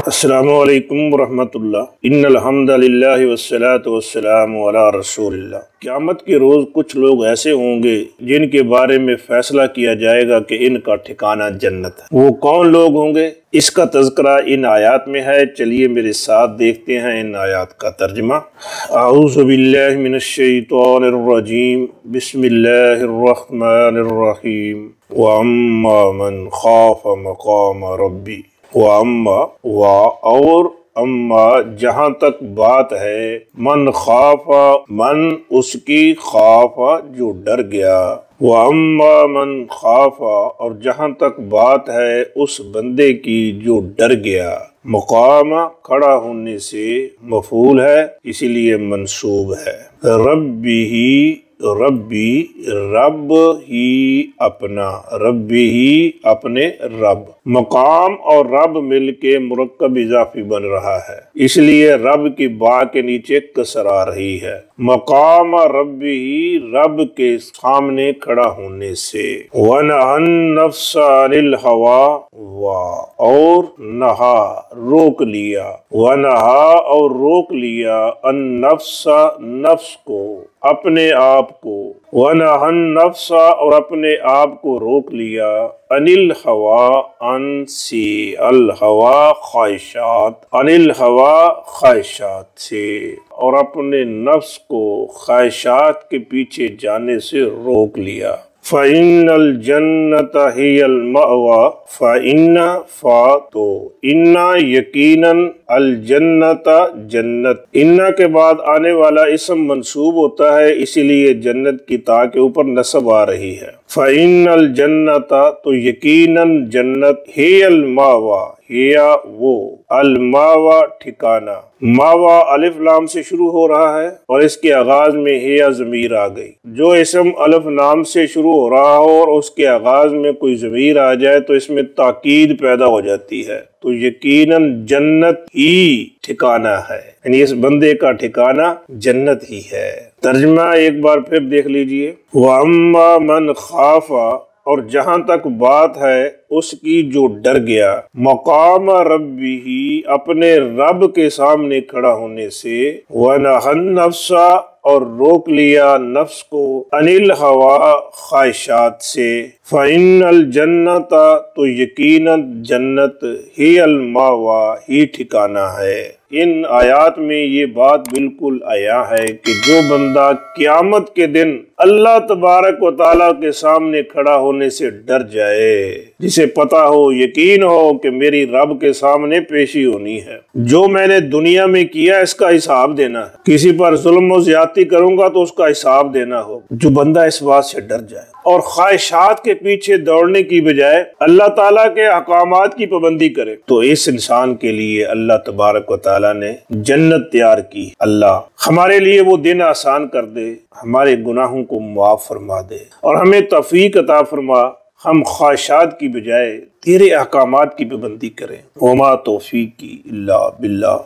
السلام علیکم ورحمۃ اللہ۔ ان الحمد للہ والصلاۃ والسلام علی رسول اللہ۔ قیامت کے روز کچھ لوگ ایسے ہوں گے جن کے بارے میں فیصلہ کیا جائے گا کہ ان کا ٹھکانہ جنت ہے۔ وہ کون لوگ ہوں گے، اس کا تذکرہ ان آیات میں ہے۔ چلیے میرے ساتھ دیکھتے ہیں ان آیات کا ترجمہ۔ اعوذ باللہ من الشیطان الرجیم، بسم اللہ الرحمن الرحیم۔ وَأَمَّا مَنْ خَافَ مَقَامَ رَبِّهِ، اور اما جہاں تک بات ہے، من خاف، من اس کی، خاف جو ڈر گیا، وَأَمَّا مَنْ خَافَ اور جہاں تک بات ہے اس بندے کی جو ڈر گیا۔ مقام کھڑا ہونے سے مفعول ہے، اسی لیے منصوب ہے۔ ربی رب ہی اپنا، ربی ہی اپنے رب۔ مقام اور رب مل کے مرکب اضافی بن رہا ہے، اس لیے رب کی با کے نیچے کسر آ رہی ہے۔ مقام ربی ہی رب کے سامنے کھڑا ہونے سے۔ وَنَهَى النَّفْسَ عَنِ الْهَوَىٰ اور نہا روک لیا، وَنَهَى اور روک لیا، النَّفْسَ نفس کو، اپنے آپ کو، وَنَهَى النَّفْسَ اور اپنے آپ کو روک لیا، عَنِ الْهَوَىٰ ان سے، الْهَوَىٰ خواہشات، عَنِ الْهَوَىٰ خواہشات سے، اور اپنے نفس کو خواہشات کے پیچھے جانے سے روک لیا۔ فَإِنَّ الْجَنَّةَ هِيَ الْمَأْوَىٰ فَإِنَّ تو اِنَّا یقیناً الجنت جنت، اِنَّا کے بعد آنے والا اسم منصوب ہوتا ہے، اسی لیے جنت کی تا کے اوپر نصب آ رہی ہے۔ فَإِنَّ الْجَنَّةَ تو یقیناً جنت، هِيَ الْمَأْوَىٰ ہیا وہ، الماوا ٹھکانہ، ماوا الف لام سے شروع ہو رہا ہے اور اس کے آغاز میں ہیا ضمیر آ گئی۔ جو اسم الف لام سے شروع ہو رہا ہو اور اس کے آغاز میں کوئی ضمیر آ جائے تو اس میں تاکید پیدا ہو جاتی ہے، تو یقیناً جنت ہی ٹھکانہ ہے، یعنی اس بندے کا ٹھکانہ جنت ہی ہے۔ ترجمہ ایک بار پھر دیکھ لیجئے۔ وَأَمَّا مَنْ خَافَ اور جہاں تک بات ہے اس کی جو ڈر گیا، مقام ربی اپنے رب کے سامنے کھڑا ہونے سے، وَنَهَى النَّفْسَ اور روک لیا نفس کو، عَنِ الْهَوَىٰ خواہشات سے، فَإِنَّ الْجَنَّةَ تو یقیناً جنت، ہی الماوا ہی ٹھکانہ ہے۔ ان آیات میں یہ بات بالکل آیا ہے کہ جو بندہ قیامت کے دن اللہ تبارک و تعالیٰ کے سامنے کھڑا ہونے سے ڈر جائے، جسے پتا ہو، یقین ہو کہ میری رب کے سامنے پیشی ہونی ہے، جو میں نے دنیا میں کیا اس کا حساب دینا ہے، کسی پر ظلم و زیادتی کروں گا تو اس کا حساب دینا ہو، جو بندہ اس بات سے ڈر جائے اور خواہشات کے پیچھے دوڑنے کی بجائے اللہ تعالیٰ کے احکامات کی پابندی کرے، تو اس انسان کے لیے اللہ تبارک و تعالیٰ نے جنت تیار کی۔ اللہ ہمارے لیے وہ دن آسان کر دے، ہمارے گناہوں کو معاف فرما دے اور ہمیں توفیق عطا فرما، ہم خواہشات کی بجائے تیرے احکامات کی پابندی کریں۔ وما توفیقی الا باللہ۔